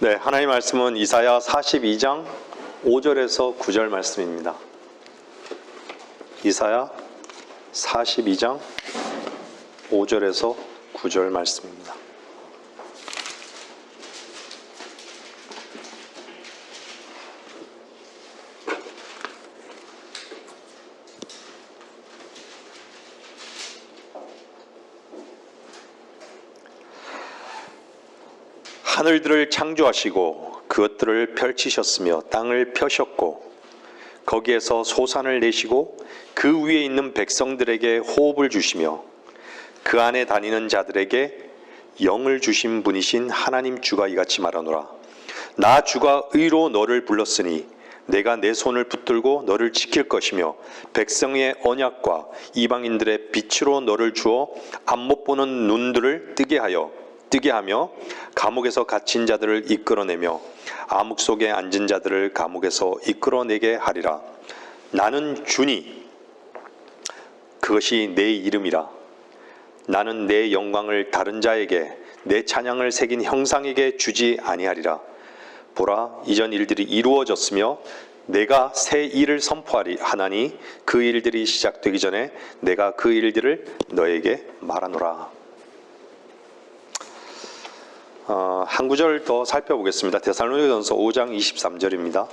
네, 하나님의 말씀은 이사야 42장 5절에서 9절 말씀입니다. 이사야 42장 5절에서 9절 말씀입니다. 하늘들을 창조하시고 그것들을 펼치셨으며 땅을 펴셨고 거기에서 소산을 내시고 그 위에 있는 백성들에게 호흡을 주시며 그 안에 다니는 자들에게 영을 주신 분이신 하나님 주가 이같이 말하노라. 나 주가 의로 너를 불렀으니 내가 내 손을 붙들고 너를 지킬 것이며 백성의 언약과 이방인들의 빛으로 너를 주어 앞 못 보는 눈들을 뜨게 하며 감옥에서 갇힌 자들을 이끌어내며 암흑 속에 앉은 자들을 감옥에서 이끌어내게 하리라. 나는 주니 그것이 내 이름이라. 나는 내 영광을 다른 자에게 내 찬양을 새긴 형상에게 주지 아니하리라. 보라, 이전 일들이 이루어졌으며 내가 새 일을 선포하니 그 일들이 시작되기 전에 내가 그 일들을 너에게 말하노라. 한 구절 더 살펴보겠습니다. 데살로니가전서 5장 23절입니다.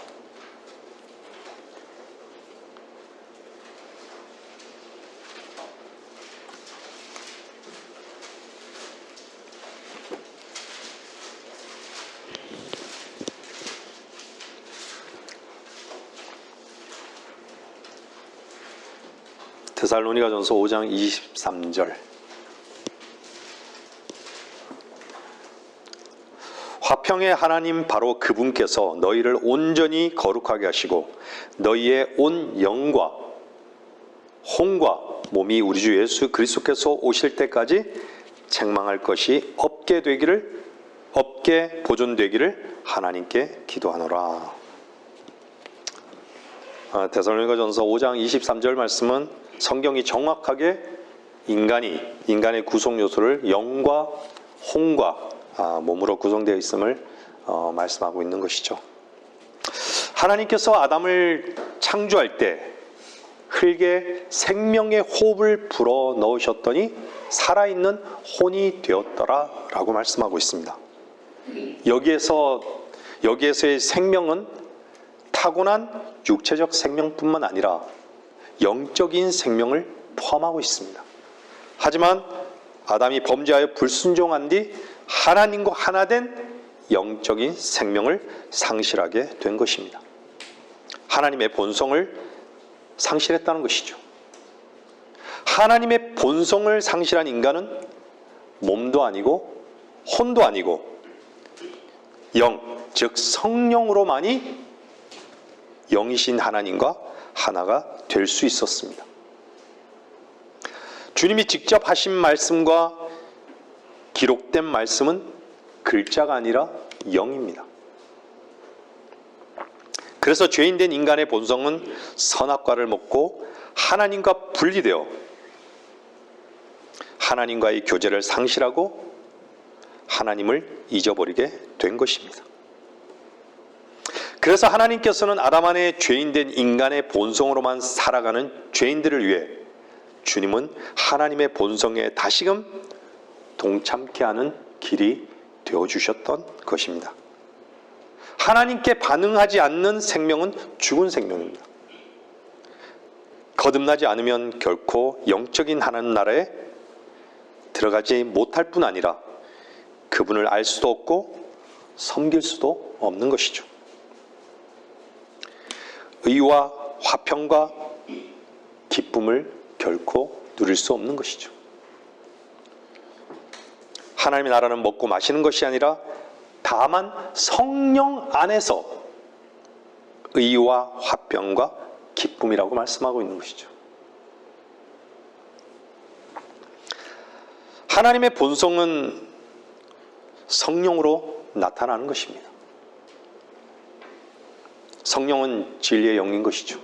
데살로니가전서 5장 23절. 화평의 하나님 바로 그분께서 너희를 온전히 거룩하게 하시고 너희의 온 영과 혼과 몸이 우리 주 예수 그리스도께서 오실 때까지 책망할 것이 없게 보존되기를 하나님께 기도하노라. 데살로니가전서 5장 23절 말씀은 성경이 정확하게 인간의 구성 요소를 영과 혼과 몸으로 구성되어 있음을 말씀하고 있는 것이죠. 하나님께서 아담을 창조할 때 흙에 생명의 호흡을 불어 넣으셨더니 살아있는 혼이 되었더라 라고 말씀하고 있습니다. 여기에서의 생명은 타고난 육체적 생명뿐만 아니라 영적인 생명을 포함하고 있습니다. 하지만 아담이 범죄하여 불순종한 뒤 하나님과 하나된 영적인 생명을 상실하게 된 것입니다. 하나님의 본성을 상실했다는 것이죠. 하나님의 본성을 상실한 인간은 몸도 아니고 혼도 아니고 영, 즉 성령으로만이 영이신 하나님과 하나가 될 수 있었습니다. 주님이 직접 하신 말씀과 기록된 말씀은 글자가 아니라 영입니다. 그래서 죄인된 인간의 본성은 선악과를 먹고 하나님과 분리되어 하나님과의 교제를 상실하고 하나님을 잊어버리게 된 것입니다. 그래서 하나님께서는 아담 안에 죄인된 인간의 본성으로만 살아가는 죄인들을 위해 주님은 하나님의 본성에 다시금 동참케 하는 길이 되어주셨던 것입니다. 하나님께 반응하지 않는 생명은 죽은 생명입니다. 거듭나지 않으면 결코 영적인 하나님 나라에 들어가지 못할 뿐 아니라 그분을 알 수도 없고 섬길 수도 없는 것이죠. 의와 화평과 기쁨을 결코 누릴 수 없는 것이죠. 하나님의 나라는 먹고 마시는 것이 아니라 다만 성령 안에서 의와 화평과 기쁨이라고 말씀하고 있는 것이죠. 하나님의 본성은 성령으로 나타나는 것입니다. 성령은 진리의 영인 것이죠.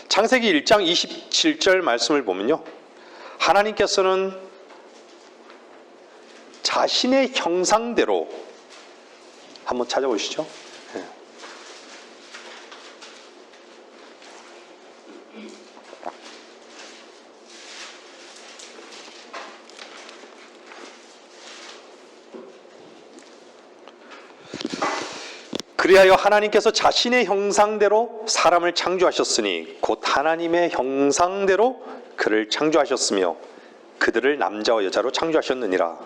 창세기 1장 27절 말씀을 보면요, 하나님께서는 자신의 형상대로 한번 찾아보시죠. 예. 그리하여 하나님께서 자신의 형상대로 사람을 창조하셨으니 곧 하나님의 형상대로 그를 창조하셨으며 그들을 남자와 여자로 창조하셨느니라.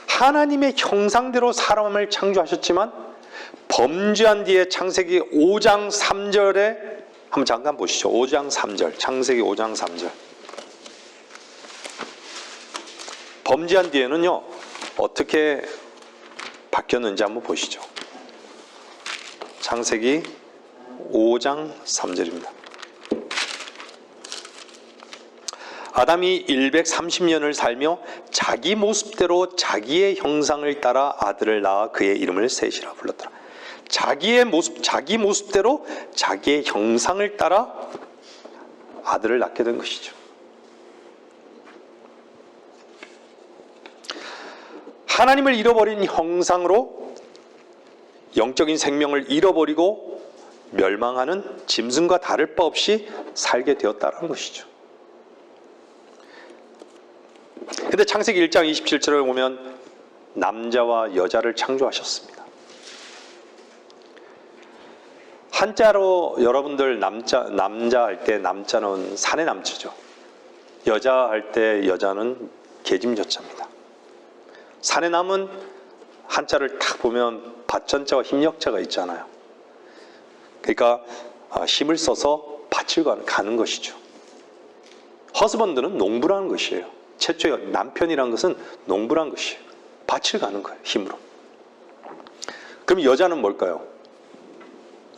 하나님의 형상대로 사람을 창조하셨지만 범죄한 뒤에 창세기 5장 3절에 한번 잠깐 보시죠. 5장 3절, 창세기 5장 3절. 범죄한 뒤에는요 어떻게 바뀌었는지 한번 보시죠. 창세기 5장 3절입니다. 아담이 130년을 살며 자기 모습대로 자기의 형상을 따라 아들을 낳아 그의 이름을 셋이라 불렀더라. 자기 모습대로 자기의 형상을 따라 아들을 낳게 된 것이죠. 하나님을 잃어버린 형상으로 영적인 생명을 잃어버리고 멸망하는 짐승과 다를 바 없이 살게 되었다는 것이죠. 근데 창세기 1장 27절에 보면 남자와 여자를 창조하셨습니다. 한자로 여러분들 남자 할 때 남자는 산의 남자죠. 여자 할 때 여자는 계집여자입니다. 산의 남은 한자를 딱 보면 밭전자와 힘역자가 있잖아요. 그러니까 힘을 써서 밭을 가는 것이죠. 허스번드는 농부라는 것이에요. 최초의 남편이라는 것은 농부라는 것이에요. 밭을 가는 거예요. 힘으로. 그럼 여자는 뭘까요?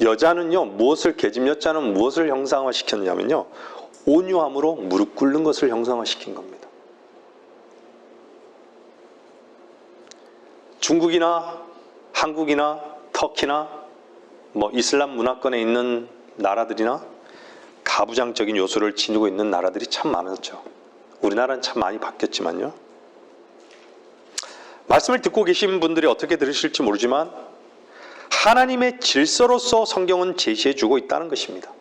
여자는요 계집여자는 무엇을 형상화시켰냐면요 온유함으로 무릎 꿇는 것을 형상화시킨 겁니다. 중국이나 한국이나 터키나 이슬람 문화권에 있는 나라들이나 가부장적인 요소를 지니고 있는 나라들이 참 많았죠. 우리나라는 참 많이 바뀌었지만요. 말씀을 듣고 계신 분들이 어떻게 들으실지 모르지만 하나님의 질서로서 성경은 제시해주고 있다는 것입니다.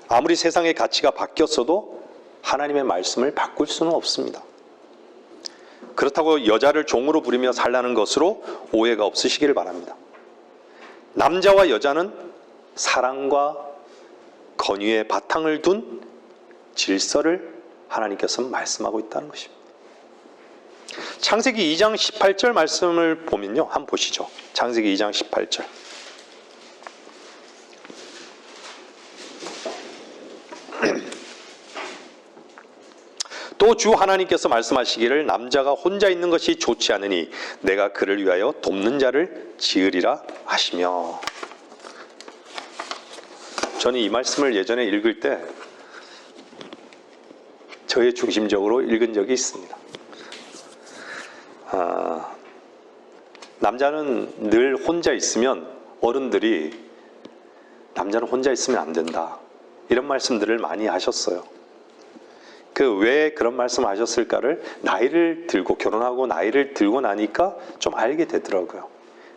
아무리 세상의 가치가 바뀌었어도 하나님의 말씀을 바꿀 수는 없습니다. 그렇다고 여자를 종으로 부리며 살라는 것으로 오해가 없으시기를 바랍니다. 남자와 여자는 사랑과 건의의 바탕을 둔 질서를 하나님께서 말씀하고 있다는 것입니다. 창세기 2장 18절 말씀을 보면요. 한번 보시죠. 창세기 2장 18절. 또 주 하나님께서 말씀하시기를 남자가 혼자 있는 것이 좋지 않으니 내가 그를 위하여 돕는 자를 지으리라 하시며. 저는 이 말씀을 예전에 읽을 때 저의 중심적으로 읽은 적이 있습니다. 남자는 늘 혼자 있으면 어른들이 남자는 혼자 있으면 안 된다 이런 말씀들을 많이 하셨어요. 왜 그런 말씀 하셨을까를 나이를 들고 결혼하고 나이를 들고 나니까 좀 알게 되더라고요.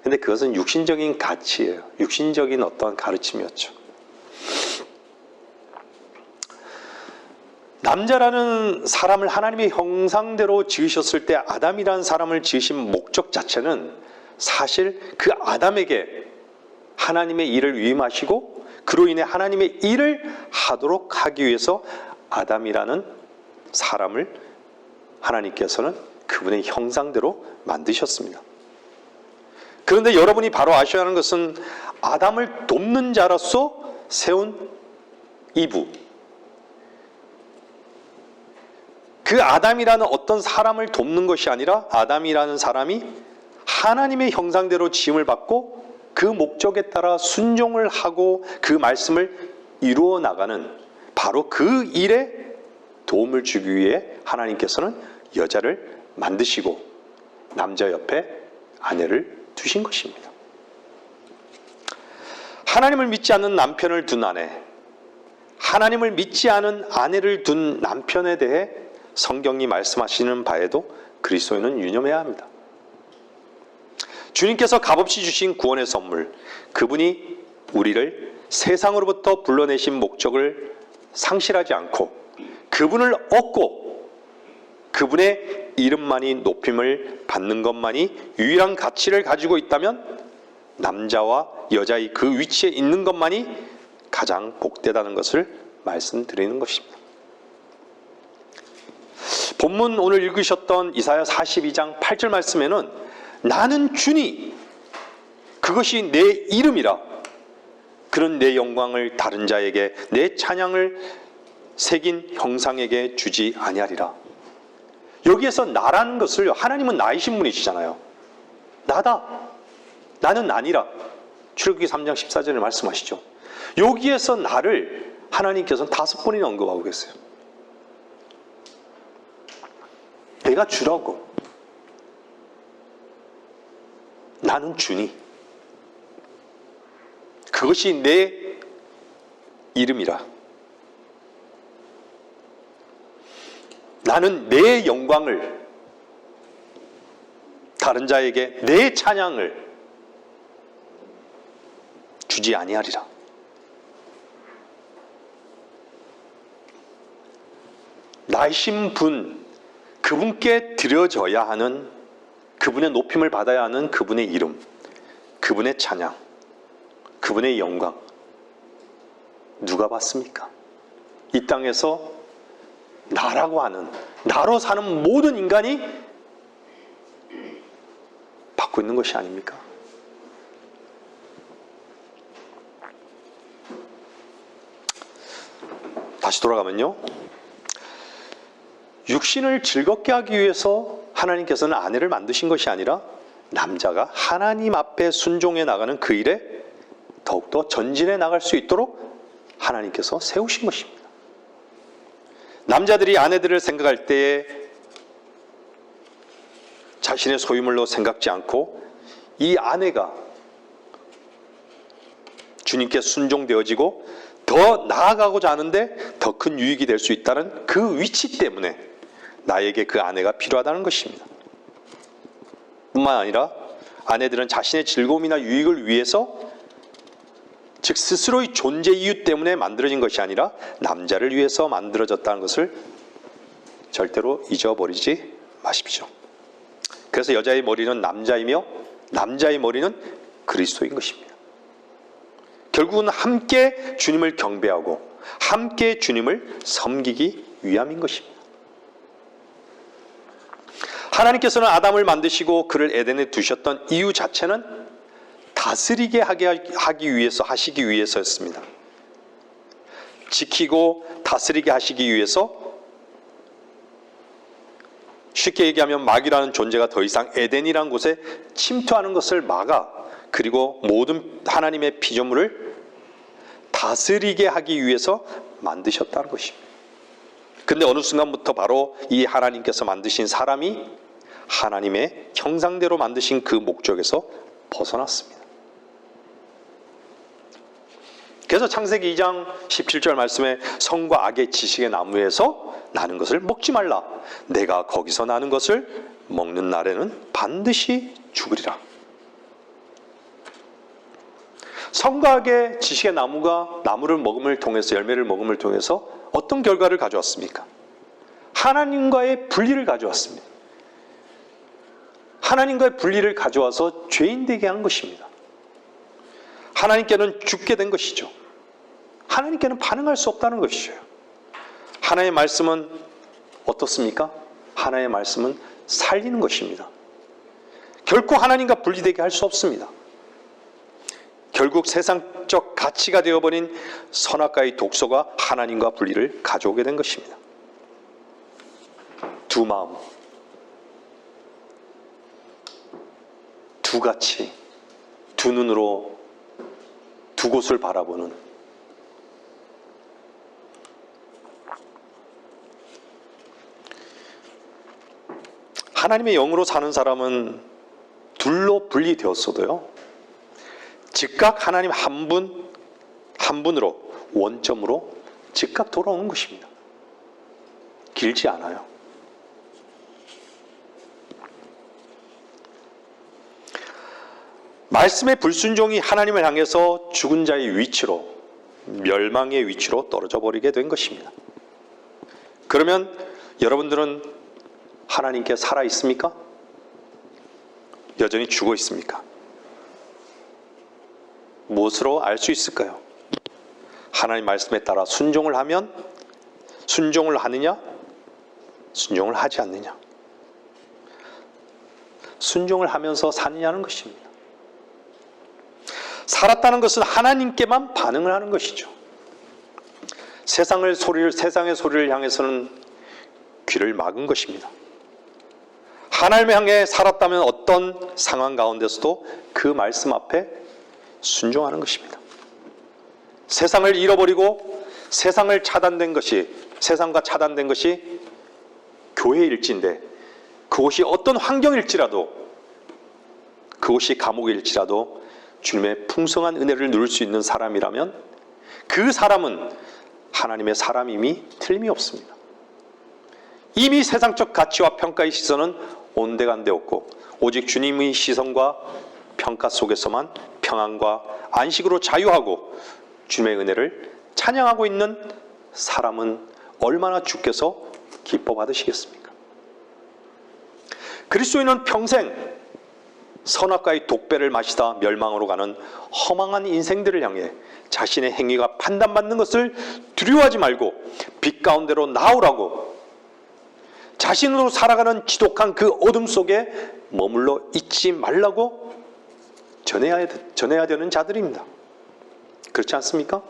근데 그것은 육신적인 가치예요. 육신적인 어떠한 가르침이었죠. 남자라는 사람을 하나님의 형상대로 지으셨을 때 아담이라는 사람을 지으신 목적 자체는 사실 그 아담에게 하나님의 일을 위임하시고 그로 인해 하나님의 일을 하도록 하기 위해서 아담이라는 사람을 하나님께서는 그분의 형상대로 만드셨습니다. 그런데 여러분이 바로 아셔야 하는 것은 아담을 돕는 자로서 세운 이브, 그 아담이라는 어떤 사람을 돕는 것이 아니라 아담이라는 사람이 하나님의 형상대로 지음을 받고 그 목적에 따라 순종을 하고 그 말씀을 이루어 나가는 바로 그 일에 도움을 주기 위해 하나님께서는 여자를 만드시고 남자 옆에 아내를 두신 것입니다. 하나님을 믿지 않는 남편을 둔 아내, 하나님을 믿지 않은 아내를 둔 남편에 대해 성경이 말씀하시는 바에도 그리스도인은 유념해야 합니다. 주님께서 값없이 주신 구원의 선물, 그분이 우리를 세상으로부터 불러내신 목적을 상실하지 않고 그분을 얻고 그분의 이름만이 높임을 받는 것만이 유일한 가치를 가지고 있다면 남자와 여자의 그 위치에 있는 것만이 가장 복되다는 것을 말씀드리는 것입니다. 본문 오늘 읽으셨던 이사야 42장 8절 말씀에는 나는 주니 그것이 내 이름이라 그런 내 영광을 다른 자에게 내 찬양을 새긴 형상에게 주지 아니하리라. 여기에서 나라는 것을 하나님은 나이신 분이시잖아요. 나다. 나는 아니라. 출애굽기 3장 14절에 말씀하시죠. 여기에서 나를 하나님께서는 5번이나 언급하고 계세요. 내가 주라고. 나는 주니. 그것이 내 이름이라. 나는 내 영광을 다른 자에게 내 찬양을 주지 아니하리라. 나이신 분, 그분께 드려져야 하는, 그분의 높임을 받아야 하는 그분의 이름, 그분의 찬양, 그분의 영광 누가 받습니까? 이 땅에서 나라고 하는, 나로 사는 모든 인간이 받고 있는 것이 아닙니까? 다시 돌아가면요, 육신을 즐겁게 하기 위해서 하나님께서는 아내를 만드신 것이 아니라 남자가 하나님 앞에 순종해 나가는 그 일에 더욱더 전진해 나갈 수 있도록 하나님께서 세우신 것입니다. 남자들이 아내들을 생각할 때에 자신의 소유물로 생각지 않고 이 아내가 주님께 순종되어지고 더 나아가고자 하는데 더 큰 유익이 될 수 있다는 그 위치 때문에 나에게 그 아내가 필요하다는 것입니다. 뿐만 아니라 아내들은 자신의 즐거움이나 유익을 위해서, 즉 스스로의 존재 이유 때문에 만들어진 것이 아니라 남자를 위해서 만들어졌다는 것을 절대로 잊어버리지 마십시오. 그래서 여자의 머리는 남자이며 남자의 머리는 그리스도인 것입니다. 결국은 함께 주님을 경배하고 함께 주님을 섬기기 위함인 것입니다. 하나님께서는 아담을 만드시고 그를 에덴에 두셨던 이유 자체는 다스리게 하기 위해서, 하시기 위해서였습니다. 지키고 다스리게 하시기 위해서, 쉽게 얘기하면 마귀라는 존재가 더 이상 에덴이라는 곳에 침투하는 것을 막아, 그리고 모든 하나님의 피조물을 다스리게 하기 위해서 만드셨다는 것입니다. 근데 어느 순간부터 바로 이 하나님께서 만드신 사람이 하나님의 형상대로 만드신 그 목적에서 벗어났습니다. 그래서 창세기 2장 17절 말씀에 선과 악의 지식의 나무에서 나는 것을 먹지 말라. 내가 거기서 나는 것을 먹는 날에는 반드시 죽으리라. 선과 악의 지식의 나무를 먹음을 통해서, 열매를 먹음을 통해서 어떤 결과를 가져왔습니까? 하나님과의 분리를 가져왔습니다. 하나님과의 분리를 가져와서 죄인 되게 한 것입니다. 하나님께는 죽게 된 것이죠. 하나님께는 반응할 수 없다는 것이죠. 하나님의 말씀은 어떻습니까? 하나님의 말씀은 살리는 것입니다. 결코 하나님과 분리되게 할 수 없습니다. 결국 세상적 가치가 되어버린 선악과의 독소가 하나님과 분리를 가져오게 된 것입니다. 두 마음, 두 가치, 두 눈으로 두 곳을 바라보는, 하나님의 영으로 사는 사람은 둘로 분리되었어도요, 즉각 하나님 한 분으로, 원점으로 즉각 돌아오는 것입니다. 길지 않아요. 말씀의 불순종이 하나님을 향해서 죽은 자의 위치로, 멸망의 위치로 떨어져 버리게 된 것입니다. 그러면 여러분들은 하나님께 살아 있습니까? 여전히 죽어 있습니까? 무엇으로 알 수 있을까요? 하나님 말씀에 따라 순종을 하면, 순종을 하느냐, 순종을 하지 않느냐. 순종을 하면서 사느냐는 것입니다. 살았다는 것은 하나님께만 반응을 하는 것이죠. 세상의 소리를 향해서는 귀를 막은 것입니다. 하나님을 향해 살았다면 어떤 상황 가운데서도 그 말씀 앞에 순종하는 것입니다. 세상을 잃어버리고 세상과 차단된 것이 교회일진데, 그곳이 어떤 환경일지라도, 그곳이 감옥일지라도 주님의 풍성한 은혜를 누릴 수 있는 사람이라면 그 사람은 하나님의 사람임이 틀림이 없습니다. 이미 세상적 가치와 평가의 시선은 온데간데 없고 오직 주님의 시선과 평가 속에서만 평안과 안식으로 자유하고 주님의 은혜를 찬양하고 있는 사람은 얼마나 주께서 기뻐 받으시겠습니까? 그리스도인은 평생 선악과의 독배를 마시다 멸망으로 가는 허망한 인생들을 향해 자신의 행위가 판단받는 것을 두려워하지 말고 빛 가운데로 나오라고, 자신으로 살아가는 지독한 그 어둠 속에 머물러 있지 말라고 전해야 되는 자들입니다. 그렇지 않습니까?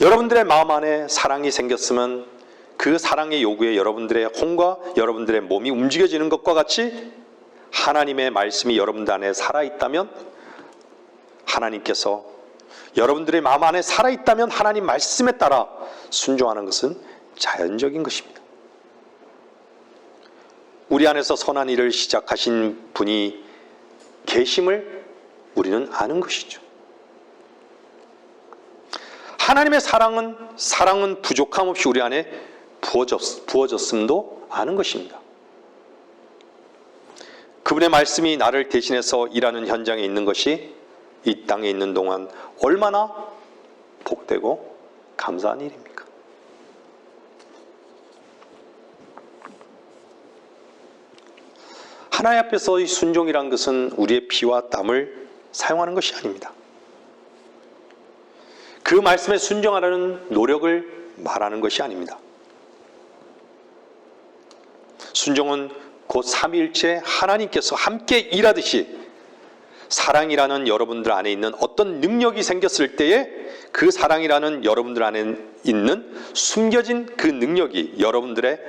여러분들의 마음 안에 사랑이 생겼으면 그 사랑의 요구에 여러분들의 혼과 여러분들의 몸이 움직여지는 것과 같이 하나님의 말씀이 여러분들 안에 살아있다면, 하나님께서 여러분들의 마음 안에 살아있다면 하나님 말씀에 따라 순종하는 것은 자연적인 것입니다. 우리 안에서 선한 일을 시작하신 분이 계심을 우리는 아는 것이죠. 하나님의 사랑은 부족함 없이 우리 안에 부어졌음도 아는 것입니다. 그분의 말씀이 나를 대신해서 일하는 현장에 있는 것이 이 땅에 있는 동안 얼마나 복되고 감사한 일입니까? 하나님 앞에서의 순종이란 것은 우리의 피와 땀을 사용하는 것이 아닙니다. 그 말씀에 순종하라는 노력을 말하는 것이 아닙니다. 순종은 곧 삼위일체 하나님께서 함께 일하듯이 사랑이라는 여러분들 안에 있는 어떤 능력이 생겼을 때에 그 사랑이라는 여러분들 안에 있는 숨겨진 그 능력이 여러분들의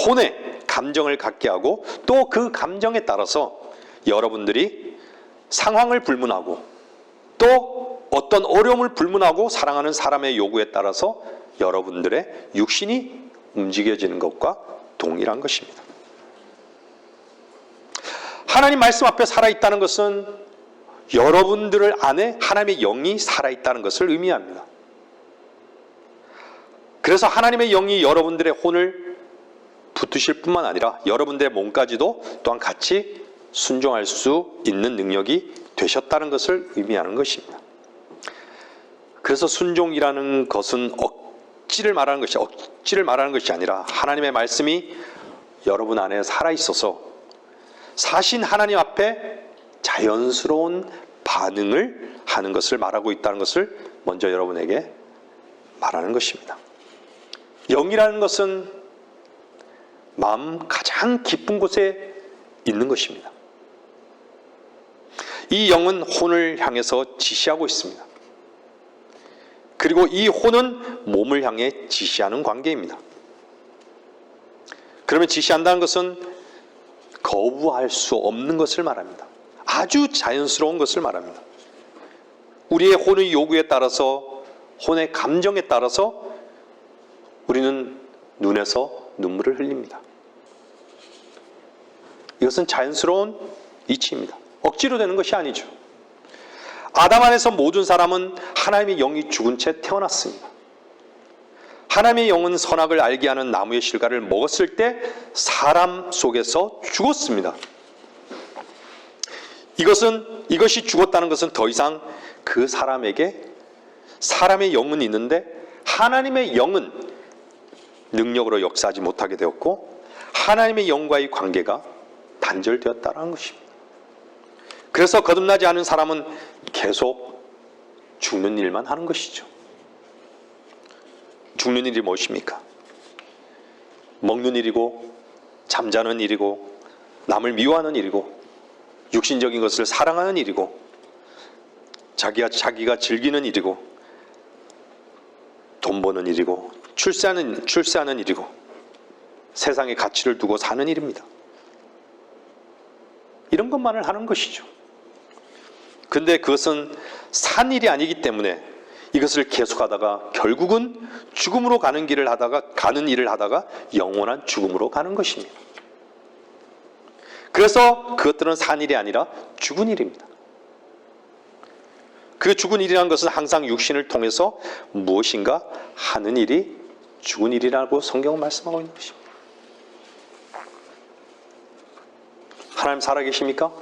혼에 감정을 갖게 하고 또 그 감정에 따라서 여러분들이 상황을 불문하고 또 어떤 어려움을 불문하고 사랑하는 사람의 요구에 따라서 여러분들의 육신이 움직여지는 것과 동일한 것입니다. 하나님 말씀 앞에 살아있다는 것은 여러분들 안에 하나님의 영이 살아있다는 것을 의미합니다. 그래서 하나님의 영이 여러분들의 혼을 붙드실 뿐만 아니라 여러분들의 몸까지도 또한 같이 순종할 수 있는 능력이 되셨다는 것을 의미하는 것입니다. 그래서 순종이라는 것은 억지를 말하는 것이 아니라 하나님의 말씀이 여러분 안에 살아있어서 사신 하나님 앞에 자연스러운 반응을 하는 것을 말하고 있다는 것을 먼저 여러분에게 말하는 것입니다. 영이라는 것은 마음 가장 깊은 곳에 있는 것입니다. 이 영은 혼을 향해서 지시하고 있습니다. 그리고 이 혼은 몸을 향해 지시하는 관계입니다. 그러면 지시한다는 것은 거부할 수 없는 것을 말합니다. 아주 자연스러운 것을 말합니다. 우리의 혼의 요구에 따라서, 혼의 감정에 따라서 우리는 눈에서 눈물을 흘립니다. 이것은 자연스러운 이치입니다. 억지로 되는 것이 아니죠. 아담 안에서 모든 사람은 하나님의 영이 죽은 채 태어났습니다. 하나님의 영은 선악을 알게 하는 나무의 실과를 먹었을 때 사람 속에서 죽었습니다. 이것이 죽었다는 것은 더 이상 그 사람에게 사람의 영은 있는데 하나님의 영은 능력으로 역사하지 못하게 되었고 하나님의 영과의 관계가 단절되었다는 것입니다. 그래서 거듭나지 않은 사람은 계속 죽는 일만 하는 것이죠. 죽는 일이 무엇입니까? 먹는 일이고 잠자는 일이고 남을 미워하는 일이고 육신적인 것을 사랑하는 일이고 자기가 즐기는 일이고 돈 버는 일이고 출세하는 일이고 세상의 가치를 두고 사는 일입니다. 이런 것만을 하는 것이죠. 근데 그것은 산 일이 아니기 때문에 이것을 계속하다가 결국은 죽음으로 가는 일을 하다가 영원한 죽음으로 가는 것입니다. 그래서 그것들은 산 일이 아니라 죽은 일입니다. 그 죽은 일이라는 것은 항상 육신을 통해서 무엇인가 하는 일이 죽은 일이라고 성경은 말씀하고 있는 것입니다. 하나님 살아계십니까?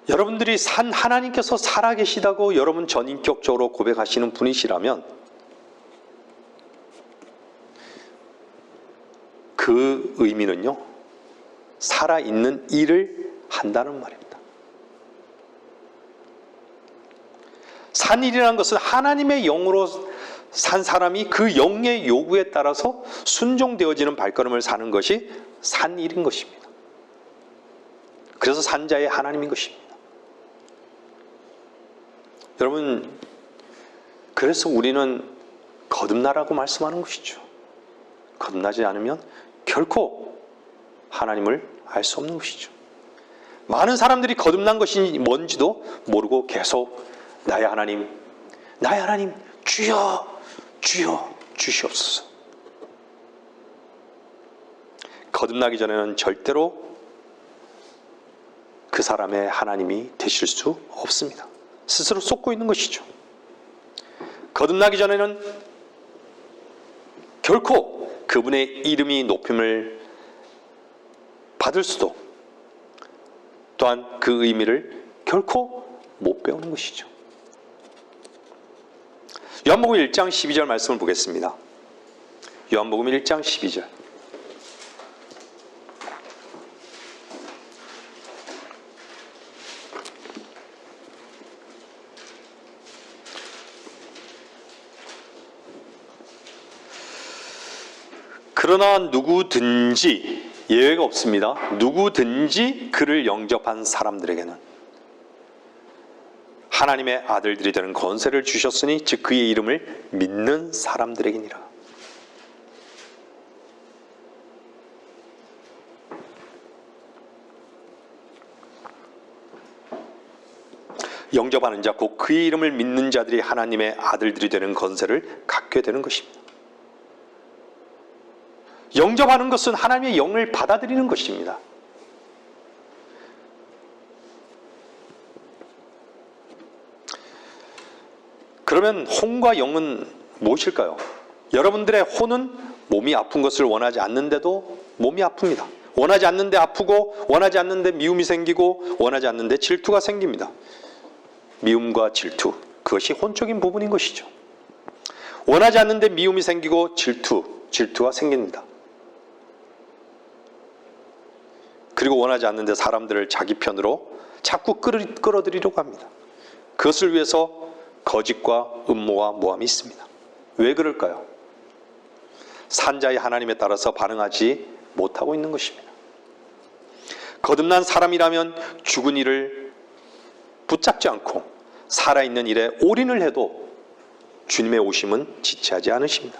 여러분들이 하나님께서 살아계시다고 여러분 전인격적으로 고백하시는 분이시라면 그 의미는요, 살아있는 일을 한다는 말입니다. 산 일이라는 것은 하나님의 영으로 산 사람이 그 영의 요구에 따라서 순종되어지는 발걸음을 사는 것이 산 일인 것입니다. 그래서 산자의 하나님인 것입니다. 여러분, 그래서 우리는 거듭나라고 말씀하는 것이죠. 거듭나지 않으면 결코 하나님을 알 수 없는 것이죠. 많은 사람들이 거듭난 것이 뭔지도 모르고 계속 나의 하나님 주여 주여 주시옵소서. 거듭나기 전에는 절대로 그 사람의 하나님이 되실 수 없습니다. 스스로 쏟고 있는 것이죠. 거듭나기 전에는 결코 그분의 이름이 높임을 받을 수도 또한 그 의미를 결코 못 배우는 것이죠. 요한복음 1장 12절 말씀을 보겠습니다. 요한복음 1장 12절. 그러나 누구든지, 예외가 없습니다. 누구든지 그를 영접한 사람들에게는 하나님의 아들들이 되는 권세를 주셨으니 즉 그의 이름을 믿는 사람들에게니라. 영접하는 자, 곧 그의 이름을 믿는 자들이 하나님의 아들들이 되는 권세를 갖게 되는 것입니다. 영접하는 것은 하나님의 영을 받아들이는 것입니다. 그러면 혼과 영은 무엇일까요? 여러분들의 혼은 몸이 아픈 것을 원하지 않는데도 몸이 아픕니다. 원하지 않는데 아프고 원하지 않는데 미움이 생기고 원하지 않는데 질투가 생깁니다. 미움과 질투, 그것이 혼적인 부분인 것이죠. 원하지 않는데 미움이 생기고 질투가 생깁니다. 그리고 원하지 않는데 사람들을 자기 편으로 자꾸 끌어들이려고 합니다. 그것을 위해서 거짓과 음모와 모함이 있습니다. 왜 그럴까요? 산자의 하나님에 따라서 반응하지 못하고 있는 것입니다. 거듭난 사람이라면 죽은 일을 붙잡지 않고 살아있는 일에 올인을 해도 주님의 오심은 지체하지 않으십니다.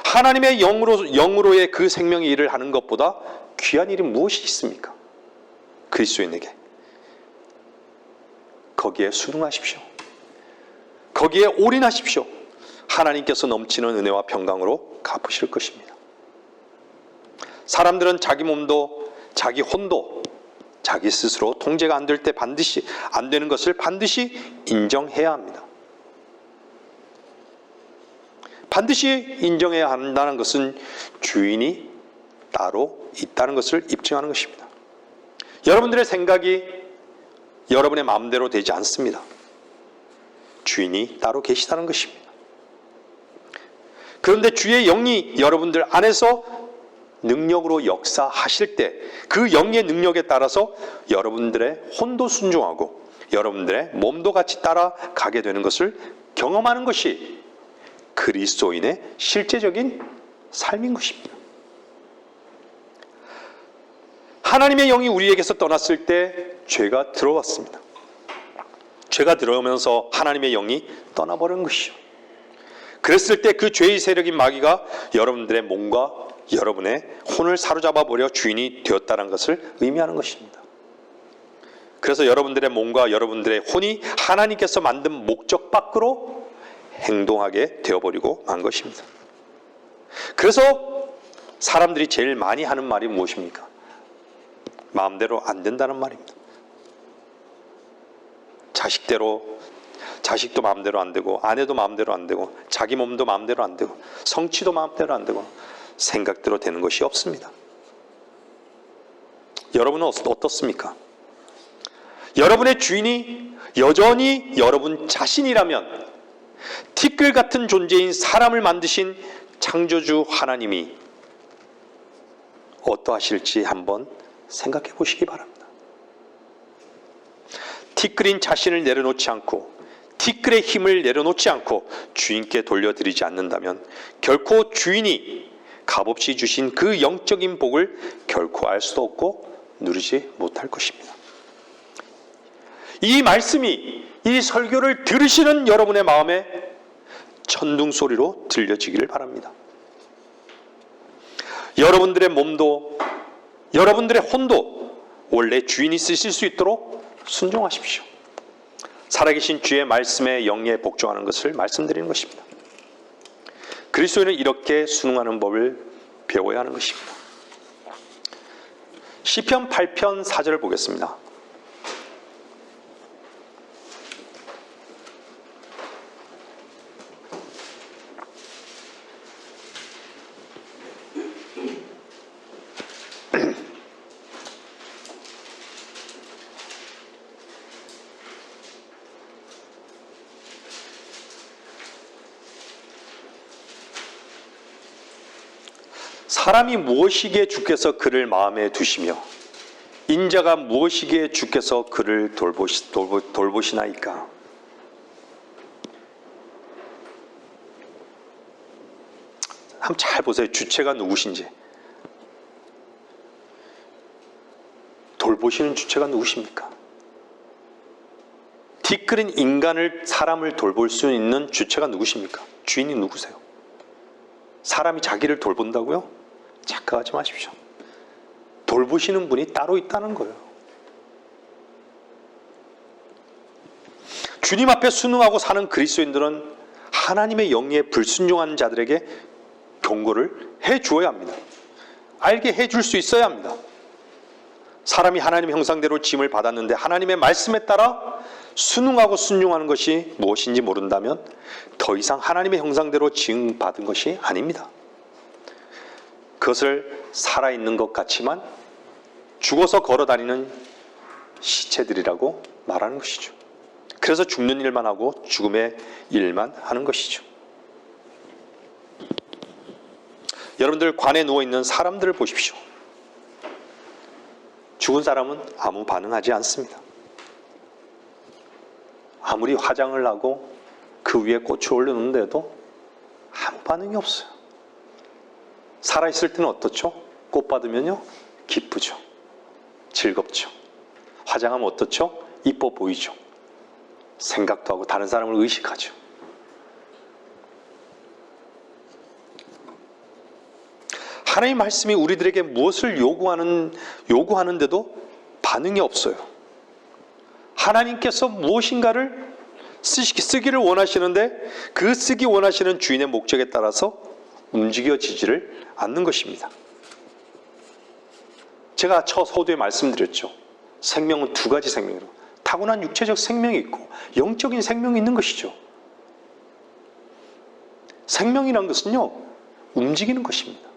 하나님의 영으로의 그 생명의 일을 하는 것보다 귀한 일이 무엇이 있습니까? 그리스도인에게. 거기에 순응하십시오. 거기에 올인하십시오. 하나님께서 넘치는 은혜와 평강으로 갚으실 것입니다. 사람들은 자기 몸도 자기 혼도 자기 스스로 통제가 안 될 때 안 되는 것을 반드시 인정해야 합니다. 반드시 인정해야 한다는 것은 주인이 따로 있다는 것을 입증하는 것입니다. 여러분들의 생각이 여러분의 마음대로 되지 않습니다. 주인이 따로 계시다는 것입니다. 그런데 주의 영이 여러분들 안에서 능력으로 역사하실 때 그 영의 능력에 따라서 여러분들의 혼도 순종하고 여러분들의 몸도 같이 따라가게 되는 것을 경험하는 것이 그리스도인의 실제적인 삶인 것입니다. 하나님의 영이 우리에게서 떠났을 때 죄가 들어왔습니다. 죄가 들어오면서 하나님의 영이 떠나버린 것이죠. 그랬을 때 그 죄의 세력인 마귀가 여러분들의 몸과 여러분의 혼을 사로잡아 버려 주인이 되었다는 것을 의미하는 것입니다. 그래서 여러분들의 몸과 여러분들의 혼이 하나님께서 만든 목적 밖으로 행동하게 되어버리고 만 것입니다. 그래서 사람들이 제일 많이 하는 말이 무엇입니까? 마음대로 안 된다는 말입니다. 자식도 마음대로 안 되고, 아내도 마음대로 안 되고, 자기 몸도 마음대로 안 되고, 성취도 마음대로 안 되고, 생각대로 되는 것이 없습니다. 여러분은 어떻습니까? 여러분의 주인이 여전히 여러분 자신이라면 티끌 같은 존재인 사람을 만드신 창조주 하나님이 어떠하실지 한번 생각해 보시기 바랍니다. 티끌인 자신을 내려놓지 않고 티끌의 힘을 내려놓지 않고 주인께 돌려드리지 않는다면 결코 주인이 값없이 주신 그 영적인 복을 결코 알 수도 없고 누리지 못할 것입니다. 이 말씀이 이 설교를 들으시는 여러분의 마음에 천둥 소리로 들려지기를 바랍니다. 여러분들의 몸도 여러분들의 혼도 원래 주인이 쓰실 수 있도록 순종하십시오. 살아계신 주의 말씀에 영에 복종하는 것을 말씀드리는 것입니다. 그리스도인은 이렇게 순응하는 법을 배워야 하는 것입니다. 시편 8편 4절을 보겠습니다. 사람이 무엇이기에 주께서 그를 마음에 두시며 인자가 무엇이기에 주께서 그를 돌보시나이까. 한번 잘 보세요. 주체가 누구신지. 돌보시는 주체가 누구십니까? 티끌인 사람을 돌볼 수 있는 주체가 누구십니까? 주인이 누구세요? 사람이 자기를 돌본다고요? 착각하지 마십시오. 돌보시는 분이 따로 있다는 거예요. 주님 앞에 순응하고 사는 그리스도인들은 하나님의 영에 불순종하는 자들에게 경고를 해주어야 합니다. 알게 해줄 수 있어야 합니다. 사람이 하나님의 형상대로 지음을 받았는데 하나님의 말씀에 따라 순응하고 순종하는 것이 무엇인지 모른다면 더 이상 하나님의 형상대로 지음 받은 것이 아닙니다. 그것을 살아있는 것 같지만 죽어서 걸어다니는 시체들이라고 말하는 것이죠. 그래서 죽는 일만 하고 죽음의 일만 하는 것이죠. 여러분들 관에 누워있는 사람들을 보십시오. 죽은 사람은 아무 반응하지 않습니다. 아무리 화장을 하고 그 위에 꽃을 올려놓는데도 아무 반응이 없어요. 살아있을 때는 어떻죠? 꽃 받으면요 기쁘죠. 즐겁죠. 화장하면 어떻죠? 이뻐 보이죠. 생각도 하고 다른 사람을 의식하죠. 하나님의 말씀이 우리들에게 무엇을 요구하는데도 반응이 없어요. 하나님께서 무엇인가를 쓰기를 원하시는데 그 쓰기 원하시는 주인의 목적에 따라서 움직여지지를 않는 것입니다. 제가 첫 서두에 말씀드렸죠. 생명은 두 가지 생명이라고. 타고난 육체적 생명이 있고 영적인 생명이 있는 것이죠. 생명이란 것은요 움직이는 것입니다.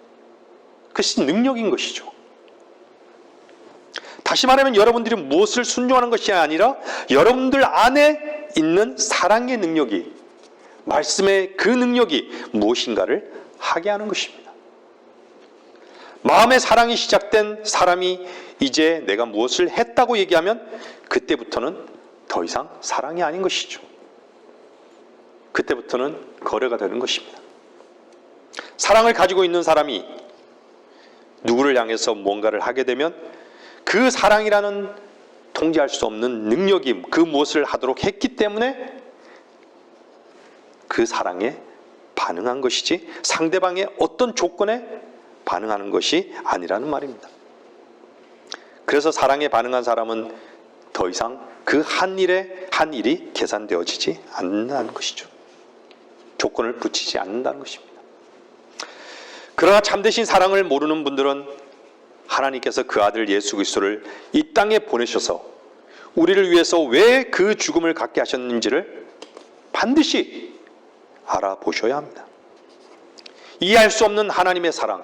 그것이 능력인 것이죠. 다시 말하면 여러분들이 무엇을 순종하는 것이 아니라 여러분들 안에 있는 사랑의 능력이, 말씀의 그 능력이 무엇인가를 하게 하는 것입니다. 마음의 사랑이 시작된 사람이 이제 내가 무엇을 했다고 얘기하면 그때부터는 더 이상 사랑이 아닌 것이죠. 그때부터는 거래가 되는 것입니다. 사랑을 가지고 있는 사람이 누구를 향해서 뭔가를 하게 되면 그 사랑이라는 통제할 수 없는 능력이 그 무엇을 하도록 했기 때문에 그 사랑에 반응한 것이지 상대방의 어떤 조건에 반응하는 것이 아니라는 말입니다. 그래서 사랑에 반응한 사람은 더 이상 그 한 일이 계산되어지지 않는다는 것이죠. 조건을 붙이지 않는다는 것입니다. 그러나 참되신 사랑을 모르는 분들은 하나님께서 그 아들 예수 그리스도를 이 땅에 보내셔서 우리를 위해서 왜 그 죽음을 갖게 하셨는지를 반드시 알아보셔야 합니다. 이해할 수 없는 하나님의 사랑,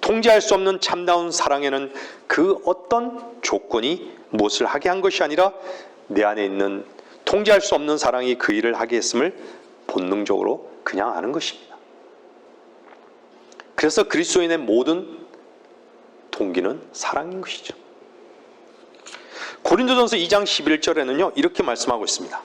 통제할 수 없는 참다운 사랑에는 그 어떤 조건이 무엇을 하게 한 것이 아니라 내 안에 있는 통제할 수 없는 사랑이 그 일을 하게 했음을 본능적으로 그냥 아는 것입니다. 그래서 그리스도인의 모든 동기는 사랑인 것이죠. 고린도전서 2장 11절에는요 이렇게 말씀하고 있습니다.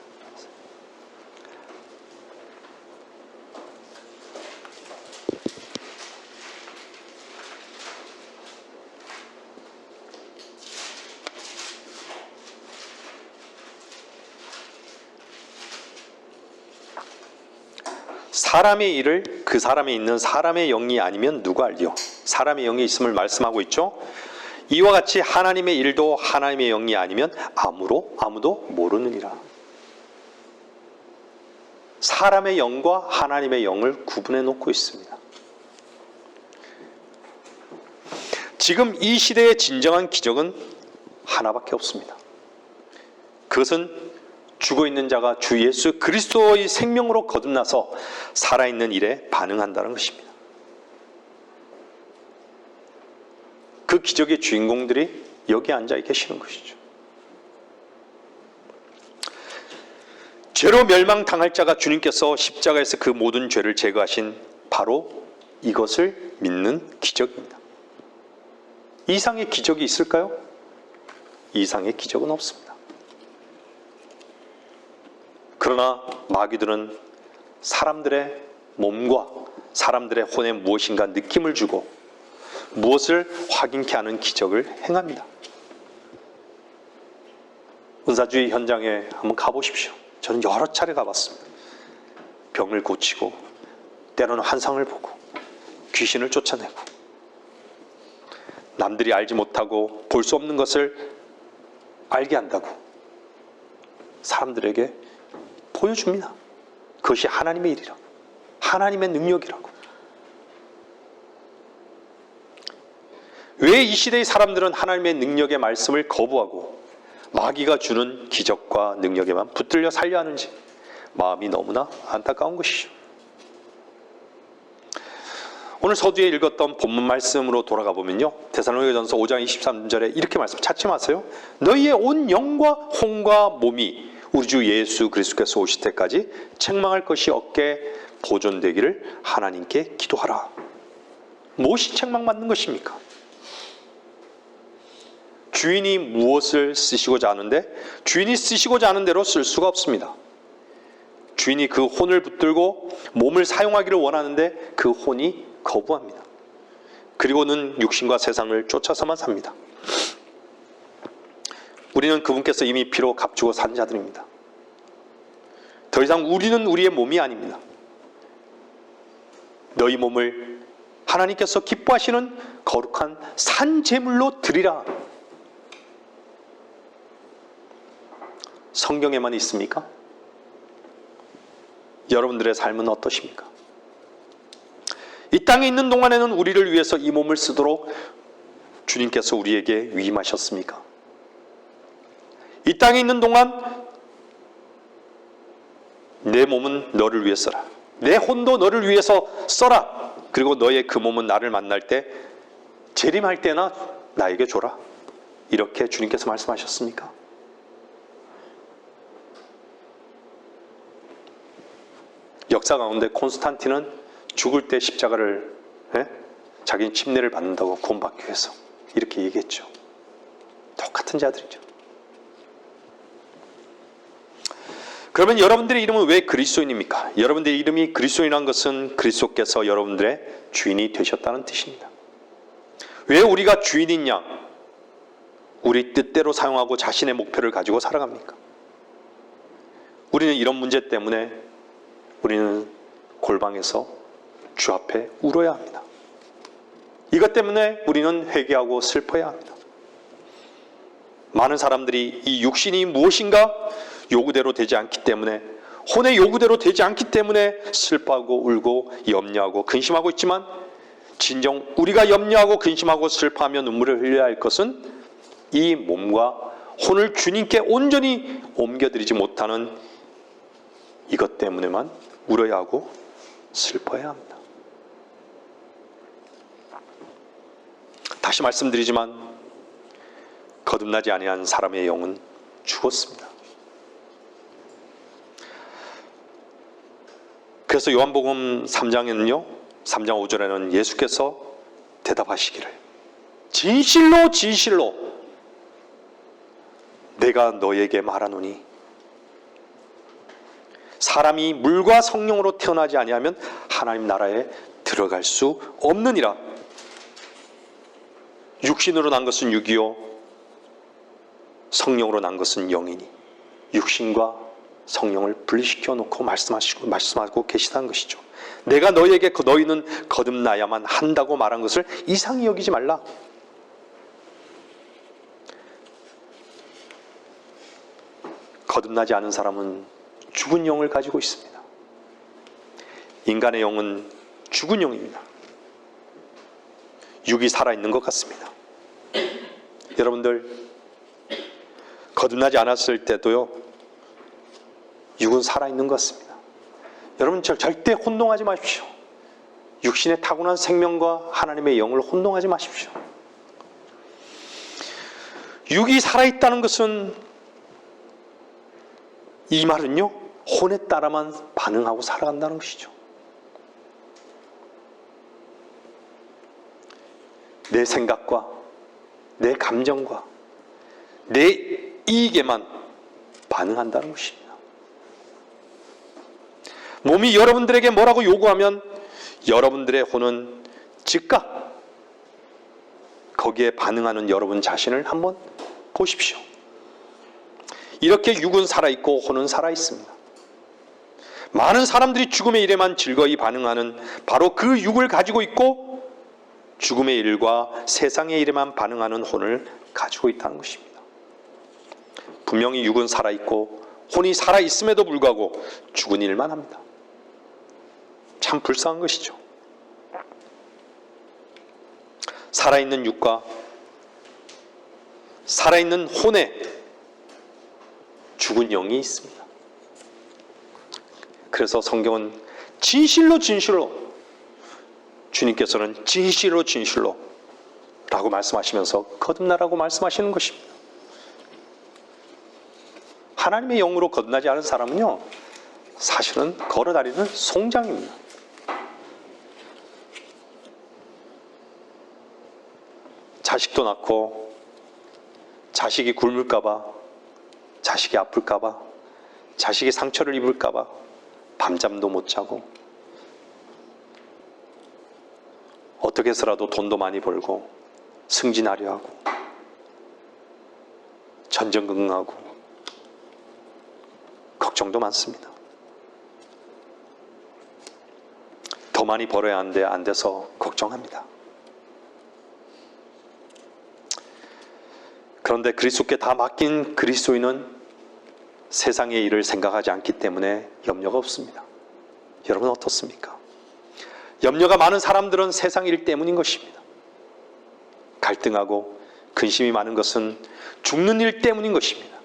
사람의 일을 그 사람에 있는 사람의 영이 아니면 누가 알리요? 사람의 영이 있음을 말씀하고 있죠. 이와 같이 하나님의 일도 하나님의 영이 아니면 아무도 모르느니라. 사람의 영과 하나님의 영을 구분해 놓고 있습니다. 지금 이 시대의 진정한 기적은 하나밖에 없습니다. 그것은 죽어있는 자가 주 예수 그리스도의 생명으로 거듭나서 살아있는 일에 반응한다는 것입니다. 그 기적의 주인공들이 여기 앉아 계시는 것이죠. 죄로 멸망당할 자가 주님께서 십자가에서 그 모든 죄를 제거하신 바로 이것을 믿는 기적입니다. 이상의 기적이 있을까요? 이상의 기적은 없습니다. 그러나 마귀들은 사람들의 몸과 사람들의 혼에 무엇인가 느낌을 주고 무엇을 확인케 하는 기적을 행합니다. 은사주의 현장에 한번 가보십시오. 저는 여러 차례 가봤습니다. 병을 고치고 때로는 환상을 보고 귀신을 쫓아내고 남들이 알지 못하고 볼 수 없는 것을 알게 한다고 사람들에게 보여줍니다. 그것이 하나님의 일이라고, 하나님의 능력이라고. 왜 이 시대의 사람들은 하나님의 능력의 말씀을 거부하고 마귀가 주는 기적과 능력에만 붙들려 살려 하는지 마음이 너무나 안타까운 것이죠. 오늘 서두에 읽었던 본문 말씀으로 돌아가 보면요, 데살로니가전서 5장 23절에 이렇게 말씀 찾지 마세요. 너희의 온 영과 혼과 몸이 우리 주 예수 그리스도께서 오실 때까지 책망할 것이 없게 보존되기를 하나님께 기도하라. 무엇이 책망받는 것입니까? 주인이 무엇을 쓰시고자 하는데 주인이 쓰시고자 하는 대로 쓸 수가 없습니다. 주인이 그 혼을 붙들고 몸을 사용하기를 원하는데 그 혼이 거부합니다. 그리고는 육신과 세상을 쫓아서만 삽니다. 우리는 그분께서 이미 피로 값주고 산 자들입니다. 더 이상 우리는 우리의 몸이 아닙니다. 너희 몸을 하나님께서 기뻐하시는 거룩한 산제물로 드리라. 성경에만 있습니까? 여러분들의 삶은 어떠십니까? 이 땅에 있는 동안에는 우리를 위해서 이 몸을 쓰도록 주님께서 우리에게 위임하셨습니까? 이 땅에 있는 동안 내 몸은 너를 위해 써라. 내 혼도 너를 위해서 써라. 그리고 너의 그 몸은 나를 만날 때 재림할 때나 나에게 줘라. 이렇게 주님께서 말씀하셨습니까? 역사 가운데 콘스탄틴은 죽을 때 십자가를 자기는 침례를 받는다고 구원받기 위해서 이렇게 얘기했죠. 똑같은 자들이죠. 그러면 여러분들의 이름은 왜 그리스도인입니까? 여러분들의 이름이 그리스도인이라는 것은 그리스도께서 여러분들의 주인이 되셨다는 뜻입니다. 왜 우리가 주인인 양 우리 뜻대로 사용하고 자신의 목표를 가지고 살아갑니까? 우리는 이런 문제 때문에 우리는 골방에서 주 앞에 울어야 합니다. 이것 때문에 우리는 회개하고 슬퍼야 합니다. 많은 사람들이 이 육신이 무엇인가 요구대로 되지 않기 때문에, 혼의 요구대로 되지 않기 때문에 슬퍼하고 울고 염려하고 근심하고 있지만, 진정 우리가 염려하고 근심하고 슬퍼하며 눈물을 흘려야 할 것은 이 몸과 혼을 주님께 온전히 옮겨드리지 못하는 이것 때문에만 울어야 하고 슬퍼야 합니다. 다시 말씀드리지만 거듭나지 아니한 사람의 영은 죽었습니다. 그래서 요한복음 3장에는요, 3장 5절에는 예수께서 대답하시기를 진실로 진실로 내가 너에게 말하노니 사람이 물과 성령으로 태어나지 아니하면 하나님 나라에 들어갈 수 없느니라. 육신으로 난 것은 육이요 성령으로 난 것은 영이니, 육신과 성령을 분리시켜 놓고 말씀하고 계시다는 것이죠. 내가 너희에게 너희는 거듭나야만 한다고 말한 것을 이상히 여기지 말라. 거듭나지 않은 사람은 죽은 영을 가지고 있습니다. 인간의 영은 죽은 영입니다. 육이 살아있는 것 같습니다. 여러분들 거듭나지 않았을 때도요, 육은 살아있는 것 같습니다. 여러분 절대 혼동하지 마십시오. 육신의 타고난 생명과 하나님의 영을 혼동하지 마십시오. 육이 살아있다는 것은, 이 말은요, 혼에 따라만 반응하고 살아간다는 것이죠. 내 생각과 내 감정과 내 이익에만 반응한다는 것입니다. 몸이 여러분들에게 뭐라고 요구하면 여러분들의 혼은 즉각 거기에 반응하는 여러분 자신을 한번 보십시오. 이렇게 육은 살아있고 혼은 살아있습니다. 많은 사람들이 죽음의 일에만 즐거이 반응하는 바로 그 육을 가지고 있고, 죽음의 일과 세상의 일에만 반응하는 혼을 가지고 있다는 것입니다. 분명히 육은 살아있고 혼이 살아있음에도 불구하고 죽은 일만 합니다. 참 불쌍한 것이죠. 살아있는 육과 살아있는 혼에 죽은 영이 있습니다. 그래서 성경은 진실로 진실로, 주님께서는 진실로 진실로 라고 말씀하시면서 거듭나라고 말씀하시는 것입니다. 하나님의 영으로 거듭나지 않은 사람은요, 사실은 걸어다니는 송장입니다. 자식도 낳고 자식이 굶을까봐, 자식이 아플까봐, 자식이 상처를 입을까봐 밤잠도 못 자고, 어떻게 해서라도 돈도 많이 벌고 승진하려 하고 전전긍긍하고 걱정도 많습니다. 더 많이 벌어야 하는데 안 돼서 걱정합니다. 그런데 그리스도께 다 맡긴 그리스도인은 세상의 일을 생각하지 않기 때문에 염려가 없습니다. 여러분 어떻습니까? 염려가 많은 사람들은 세상 일 때문인 것입니다. 갈등하고 근심이 많은 것은 죽는 일 때문인 것입니다.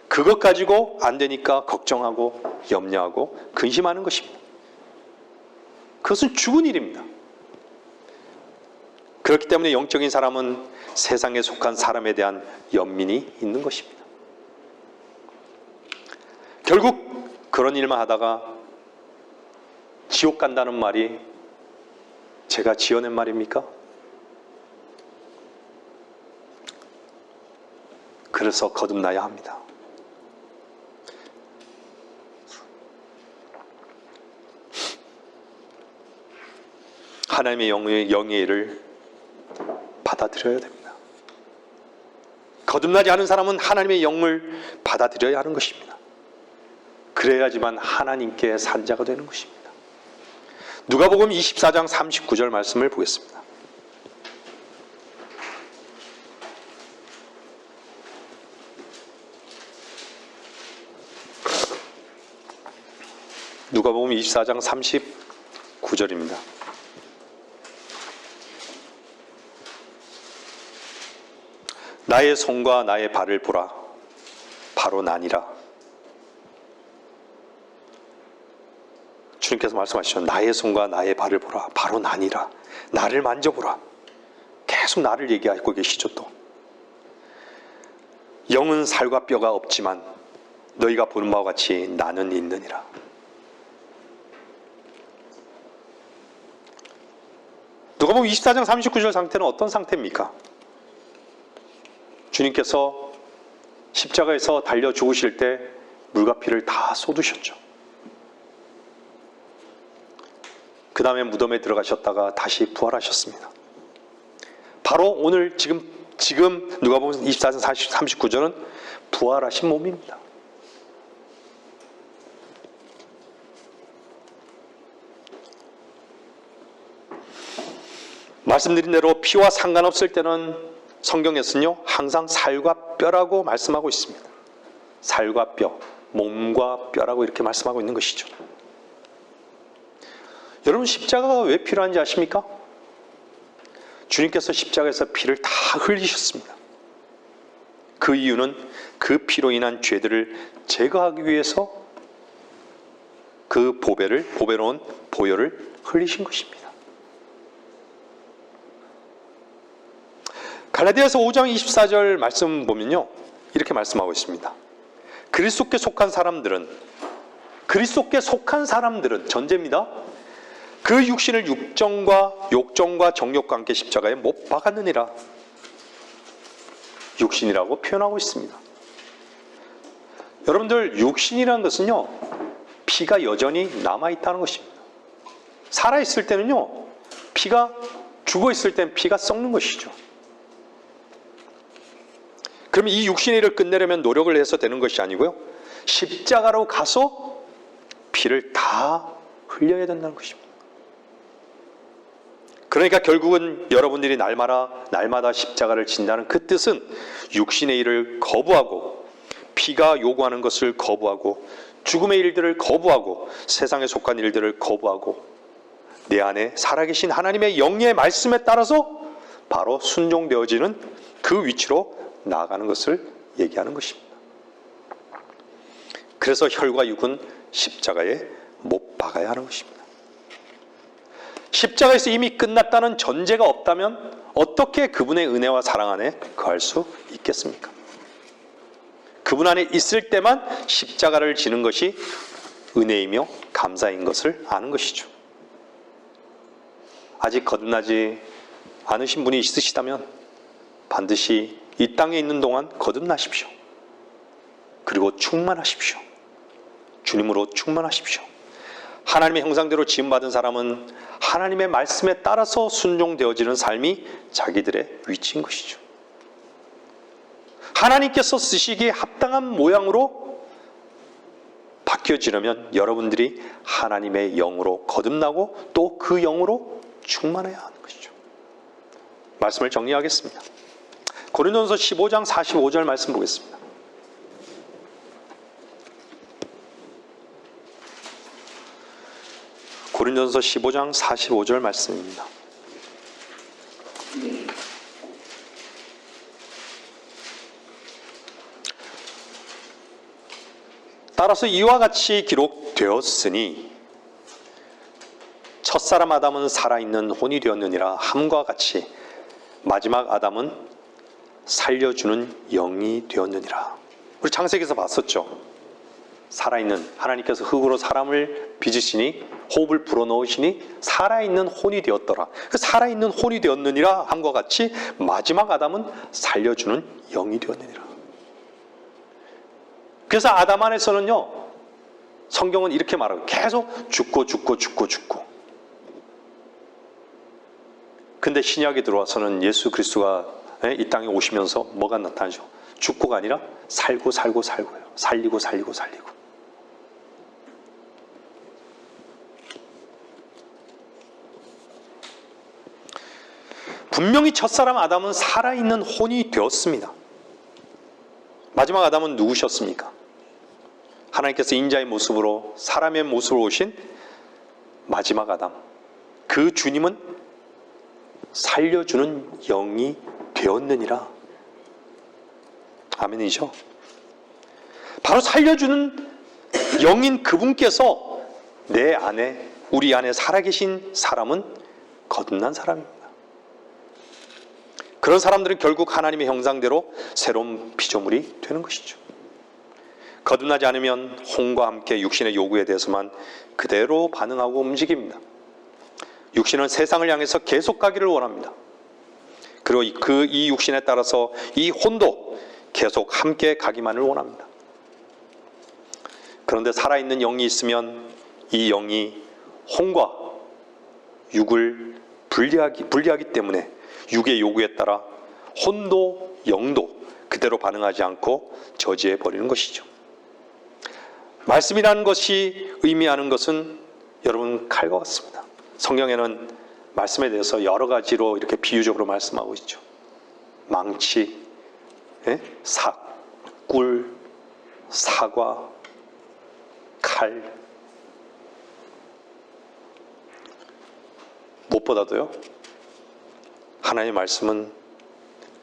그것 가지고 안 되니까 걱정하고 염려하고 근심하는 것입니다. 그것은 죽은 일입니다. 그렇기 때문에 영적인 사람은 세상에 속한 사람에 대한 연민이 있는 것입니다. 결국 그런 일만 하다가 지옥 간다는 말이 제가 지어낸 말입니까? 그래서 거듭나야 합니다. 하나님의 영의 일을 받아들여야 됩니다. 거듭나지 않은 사람은 하나님의 영을 받아들여야 하는 것입니다. 그래야지만 하나님께 산 자가 되는 것입니다. 누가복음 24장 39절 말씀을 보겠습니다. 누가복음 24장 39절입니다. 나의 손과 나의 발을 보라. 바로 나니라. 주님께서 말씀하시죠. 나의 손과 나의 발을 보라. 바로 나니라. 나를 만져보라. 계속 나를 얘기하고 계시죠 또. 영은 살과 뼈가 없지만 너희가 보는 바와 같이 나는 있느니라. 누가복음 24장 39절 상태는 어떤 상태입니까? 주님께서 십자가에서 달려 죽으실 때 물과 피를 다 쏟으셨죠. 그 다음에 무덤에 들어가셨다가 다시 부활하셨습니다. 바로 오늘 지금 누가복음 24장 39절은 부활하신 몸입니다. 말씀드린 대로 피와 상관없을 때는 성경에서는요 항상 살과 뼈라고 말씀하고 있습니다. 살과 뼈, 몸과 뼈라고 이렇게 말씀하고 있는 것이죠. 여러분 십자가가 왜 필요한지 아십니까? 주님께서 십자가에서 피를 다 흘리셨습니다. 그 이유는 그 피로 인한 죄들을 제거하기 위해서 그 보배로운 보혈을 흘리신 것입니다. 갈라디아서 5장 24절 말씀 보면요 이렇게 말씀하고 있습니다. 그리스도께 속한 사람들은 전제입니다. 그 육신을 욕정과 정욕과 함께 십자가에 못 박았느니라. 육신이라고 표현하고 있습니다. 여러분들 육신이라는 것은요 피가 여전히 남아있다는 것입니다. 살아있을 때는요 피가 죽어있을 때는 피가 썩는 것이죠. 그러면 이 육신의 일을 끝내려면 노력을 해서 되는 것이 아니고요. 십자가로 가서 피를 다 흘려야 된다는 것입니다. 그러니까 결국은 여러분들이 날마다 십자가를 진다는 그 뜻은 육신의 일을 거부하고 피가 요구하는 것을 거부하고 죽음의 일들을 거부하고 세상에 속한 일들을 거부하고 내 안에 살아계신 하나님의 영의 말씀에 따라서 바로 순종되어지는 그 위치로 나아가는 것을 얘기하는 것입니다. 그래서 혈과 육은 십자가에 못 박아야 하는 것입니다. 십자가에서 이미 끝났다는 전제가 없다면 어떻게 그분의 은혜와 사랑 안에 거할 수 있겠습니까? 그분 안에 있을 때만 십자가를 지는 것이 은혜이며 감사인 것을 아는 것이죠. 아직 거듭나지 않으신 분이 있으시다면 반드시 이 땅에 있는 동안 거듭나십시오. 그리고 충만하십시오. 주님으로 충만하십시오. 하나님의 형상대로 지음받은 사람은 하나님의 말씀에 따라서 순종되어지는 삶이 자기들의 위치인 것이죠. 하나님께서 쓰시기에 합당한 모양으로 바뀌어지려면 여러분들이 하나님의 영으로 거듭나고 또 그 영으로 충만해야 하는 것이죠. 말씀을 정리하겠습니다. 고린도전서 15장 45절 말씀 보겠습니다. 고린도전서 15장 45절 말씀입니다. 따라서 이와 같이 기록되었으니 첫사람 아담은 살아있는 혼이 되었느니라 함과 같이 마지막 아담은 살려주는 영이 되었느니라. 우리 창세기에서 봤었죠. 살아있는, 하나님께서 흙으로 사람을 빚으시니 호흡을 불어넣으시니 살아있는 혼이 되었더라. 그 살아있는 혼이 되었느니라 함과 같이 마지막 아담은 살려주는 영이 되었느니라. 그래서 아담 안에서는요, 성경은 이렇게 말하고 계속 죽고 근데 신약이 들어와서는 예수 그리스도가 이 땅에 오시면서 뭐가 나타나죠? 죽고가 아니라 살고요. 살리고. 분명히 첫사람 아담은 살아있는 혼이 되었습니다. 마지막 아담은 누구셨습니까? 하나님께서 인자의 모습으로 사람의 모습으로 오신 마지막 아담. 그 주님은 살려주는 영이 되었느니라. 아멘이죠? 바로 살려주는 영인 그분께서 내 안에, 우리 안에 살아계신 사람은 거듭난 사람입니다. 그런 사람들은 결국 하나님의 형상대로 새로운 피조물이 되는 것이죠. 거듭나지 않으면 혼과 함께 육신의 요구에 대해서만 그대로 반응하고 움직입니다. 육신은 세상을 향해서 계속 가기를 원합니다. 그리고 이 육신에 따라서 이 혼도 계속 함께 가기만을 원합니다. 그런데 살아있는 영이 있으면 이 영이 혼과 육을 분리하기 때문에 육의 요구에 따라 혼도 영도 그대로 반응하지 않고 저지해 버리는 것이죠. 말씀이라는 것이 의미하는 것은 여러분 칼과 같습니다. 성경에는 말씀에 대해서 여러 가지로 이렇게 비유적으로 말씀하고 있죠. 망치, 삭, 꿀, 사과, 칼. 무엇보다도요, 하나님의 말씀은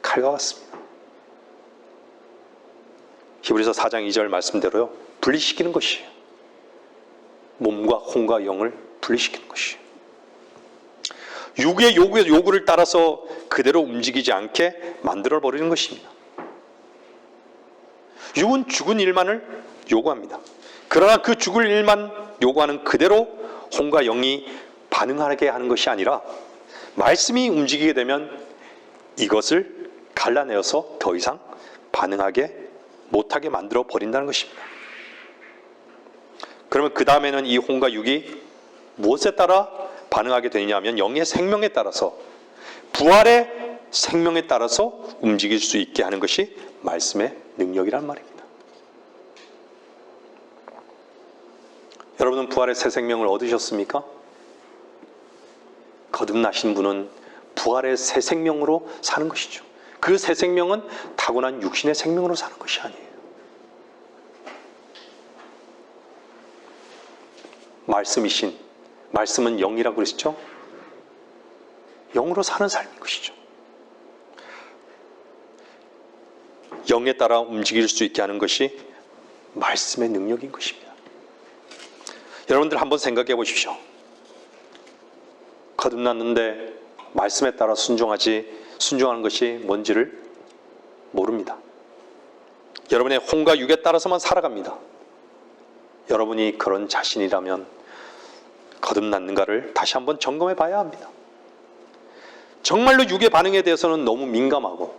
칼과 같습니다. 히브리서 4장 2절 말씀대로요, 분리시키는 것이에요. 몸과 혼과 영을 분리시키는 것이에요. 육의 요구를 따라서 그대로 움직이지 않게 만들어버리는 것입니다. 육은 죽은 일만을 요구합니다. 그러나 그 죽을 일만 요구하는 그대로 혼과 영이 반응하게 하는 것이 아니라 말씀이 움직이게 되면 이것을 갈라내어서 더 이상 반응하게 못하게 만들어 버린다는 것입니다. 그러면 그 다음에는 이 혼과 육이 무엇에 따라 반응하게 되느냐면 영의 생명에 따라서, 부활의 생명에 따라서 움직일 수 있게 하는 것이 말씀의 능력이란 말입니다. 여러분은 부활의 새 생명을 얻으셨습니까? 거듭나신 분은 부활의 새 생명으로 사는 것이죠. 그 새 생명은 타고난 육신의 생명으로 사는 것이 아니에요. 말씀은 영이라고 그랬죠? 영으로 사는 삶인 것이죠. 영에 따라 움직일 수 있게 하는 것이 말씀의 능력인 것입니다. 여러분들 한번 생각해 보십시오. 거듭났는데 말씀에 따라 순종하는 것이 뭔지를 모릅니다. 여러분의 혼과 육에 따라서만 살아갑니다. 여러분이 그런 자신이라면 거듭났는가를 다시 한번 점검해 봐야 합니다. 정말로 육의 반응에 대해서는 너무 민감하고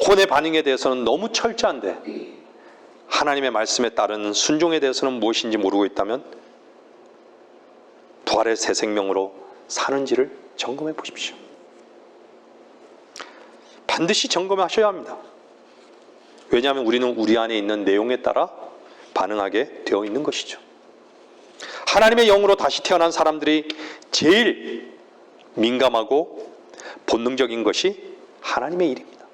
혼의 반응에 대해서는 너무 철저한데 하나님의 말씀에 따른 순종에 대해서는 무엇인지 모르고 있다면 부활의 새 생명으로 사는지를 점검해 보십시오. 반드시 점검하셔야 합니다. 왜냐하면 우리는 우리 안에 있는 내용에 따라 반응하게 되어 있는 것이죠. 하나님의 영으로 다시 태어난 사람들이 제일 민감하고 본능적인 것이 하나님의 일입니다.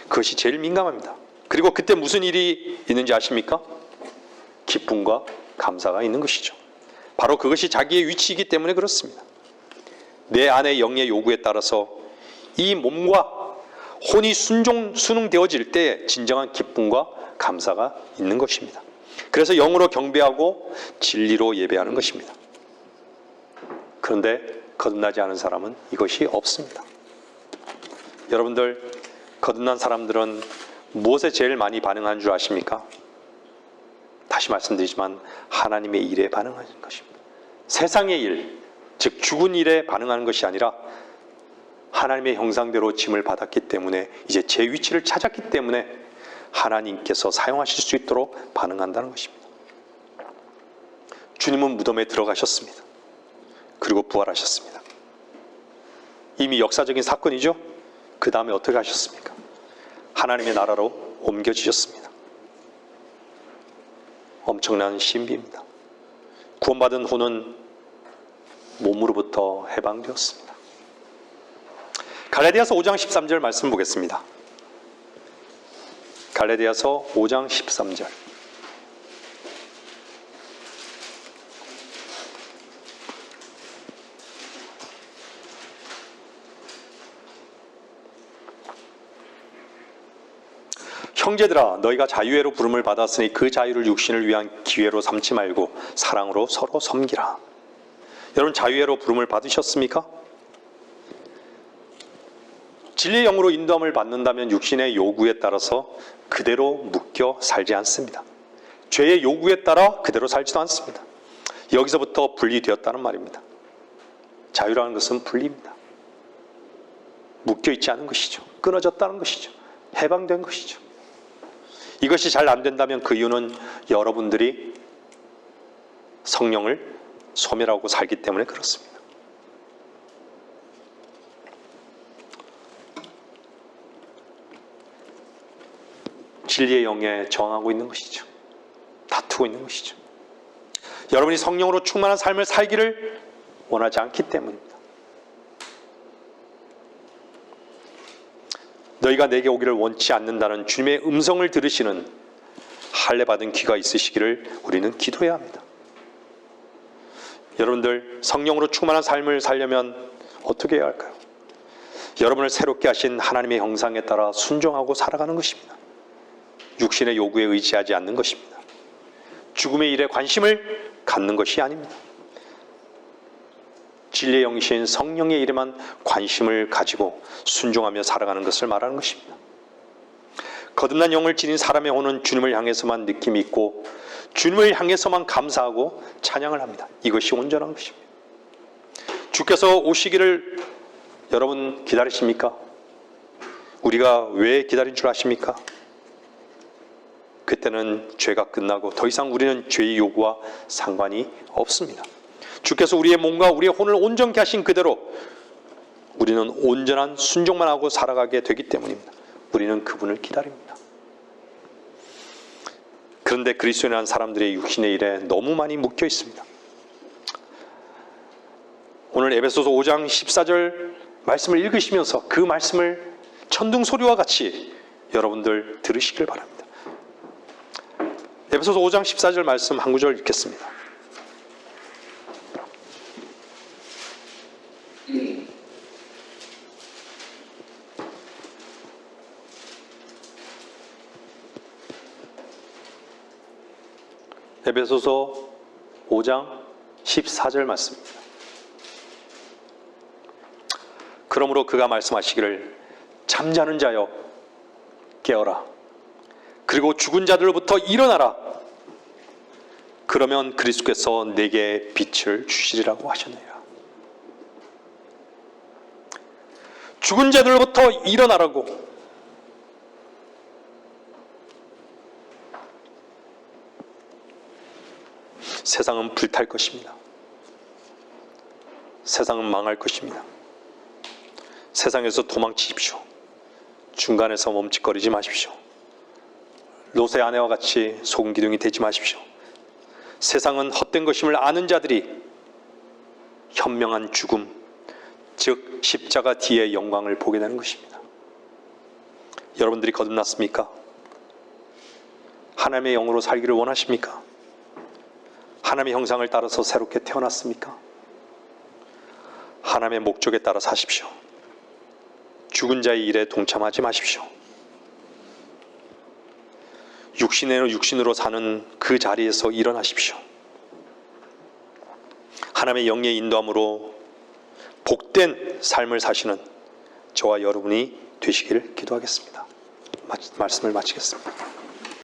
그것이 제일 민감합니다. 그리고 그때 무슨 일이 있는지 아십니까? 기쁨과 감사가 있는 것이죠. 바로 그것이 자기의 위치이기 때문에 그렇습니다. 내 안의 영의 요구에 따라서 이 몸과 혼이 순응되어질 때 진정한 기쁨과 감사가 있는 것입니다. 그래서 영으로 경배하고 진리로 예배하는 것입니다. 그런데 거듭나지 않은 사람은 이것이 없습니다. 여러분들, 거듭난 사람들은 무엇에 제일 많이 반응하는 줄 아십니까? 다시 말씀드리지만 하나님의 일에 반응하는 것입니다. 세상의 일, 즉 죽은 일에 반응하는 것이 아니라 하나님의 형상대로 짐을 받았기 때문에, 이제 제 위치를 찾았기 때문에 하나님께서 사용하실 수 있도록 반응한다는 것입니다. 주님은 무덤에 들어가셨습니다. 그리고 부활하셨습니다. 이미 역사적인 사건이죠. 그 다음에 어떻게 하셨습니까? 하나님의 나라로 옮겨지셨습니다. 엄청난 신비입니다. 구원받은 혼은 몸으로부터 해방되었습니다. 갈라디아서 5장 13절 말씀 보겠습니다. 갈라디아서 5장 13절. 형제들아, 너희가 자유회로 부름을 받았으니 그 자유를 육신을 위한 기회로 삼지 말고 사랑으로 서로 섬기라. 여러분, 자유회로 부름을 받으셨습니까? 진리의 영으로 인도함을 받는다면 육신의 요구에 따라서 그대로 묶여 살지 않습니다. 죄의 요구에 따라 그대로 살지도 않습니다. 여기서부터 분리되었다는 말입니다. 자유라는 것은 분리입니다. 묶여 있지 않은 것이죠. 끊어졌다는 것이죠. 해방된 것이죠. 이것이 잘 안 된다면 그 이유는 여러분들이 성령을 소멸하고 살기 때문에 그렇습니다. 진리의 영에 저항하고 있는 것이죠. 다투고 있는 것이죠. 여러분이 성령으로 충만한 삶을 살기를 원하지 않기 때문입니다. 너희가 내게 오기를 원치 않는다는 주님의 음성을 들으시는 할례 받은 귀가 있으시기를 우리는 기도해야 합니다. 여러분들, 성령으로 충만한 삶을 살려면 어떻게 해야 할까요? 여러분을 새롭게 하신 하나님의 형상에 따라 순종하고 살아가는 것입니다. 육신의 요구에 의지하지 않는 것입니다. 죽음의 일에 관심을 갖는 것이 아닙니다. 진리의 영이신 성령의 일에만 관심을 가지고 순종하며 살아가는 것을 말하는 것입니다. 거듭난 영을 지닌 사람의 혼은 주님을 향해서만 느낌이 있고 주님을 향해서만 감사하고 찬양을 합니다. 이것이 온전한 것입니다. 주께서 오시기를 여러분 기다리십니까? 우리가 왜 기다린 줄 아십니까? 그때는 죄가 끝나고 더 이상 우리는 죄의 요구와 상관이 없습니다. 주께서 우리의 몸과 우리의 혼을 온전케 하신 그대로 우리는 온전한 순종만 하고 살아가게 되기 때문입니다. 우리는 그분을 기다립니다. 그런데 그리스도인한 사람들의 육신의 일에 너무 많이 묶여 있습니다. 오늘 에베소서 5장 14절 말씀을 읽으시면서 그 말씀을 천둥 소리와 같이 여러분들 들으시길 바랍니다. 에베소서 5장 14절 말씀 한 구절 읽겠습니다. 에베소서 5장 14절 말씀입니다. 그러므로 그가 말씀하시기를 잠자는 자여 깨어라. 그리고 죽은 자들로부터 일어나라. 그러면 그리스도께서 내게 빛을 주시리라고 하셨느니라. 죽은 자들로부터 일어나라고. 세상은 불탈 것입니다. 세상은 망할 것입니다. 세상에서 도망치십시오. 중간에서 멈칫거리지 마십시오. 롯의 아내와 같이 소금 기둥이 되지 마십시오. 세상은 헛된 것임을 아는 자들이 현명한 죽음, 즉 십자가 뒤의 영광을 보게 되는 것입니다. 여러분들이 거듭났습니까? 하나님의 영으로 살기를 원하십니까? 하나님의 형상을 따라서 새롭게 태어났습니까? 하나님의 목적에 따라 사십시오. 죽은 자의 일에 동참하지 마십시오. 육신으로 사는 그 자리에서 일어나십시오. 하나님의 영의 인도함으로 복된 삶을 사시는 저와 여러분이 되시기를 기도하겠습니다. 말씀을 마치겠습니다.